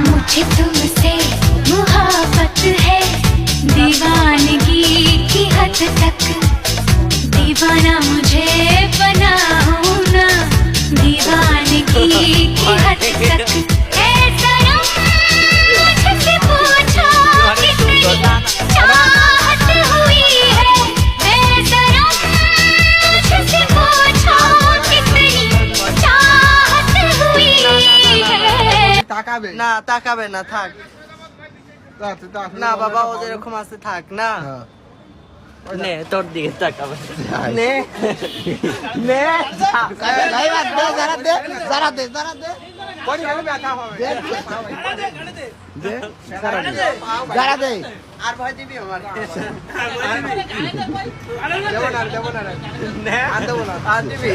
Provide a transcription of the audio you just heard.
मुझे तुमसे मुहब्बत है दीवानगी की हद तक दीवाना मुझे बनाओ ना दीवानगी की हद तक ऐ सनम मुझसे पूछो कितनी चाहत हुई है ऐ सनम मुझसे पूछो कितनी चाहत हुई है তাকাবে না তাকাবে না থাক না বাবা ও যেরকম আছে থাক না নে তোর দিকে তাকাবে নে নে আর ভয় দিবি আমার আর দিবি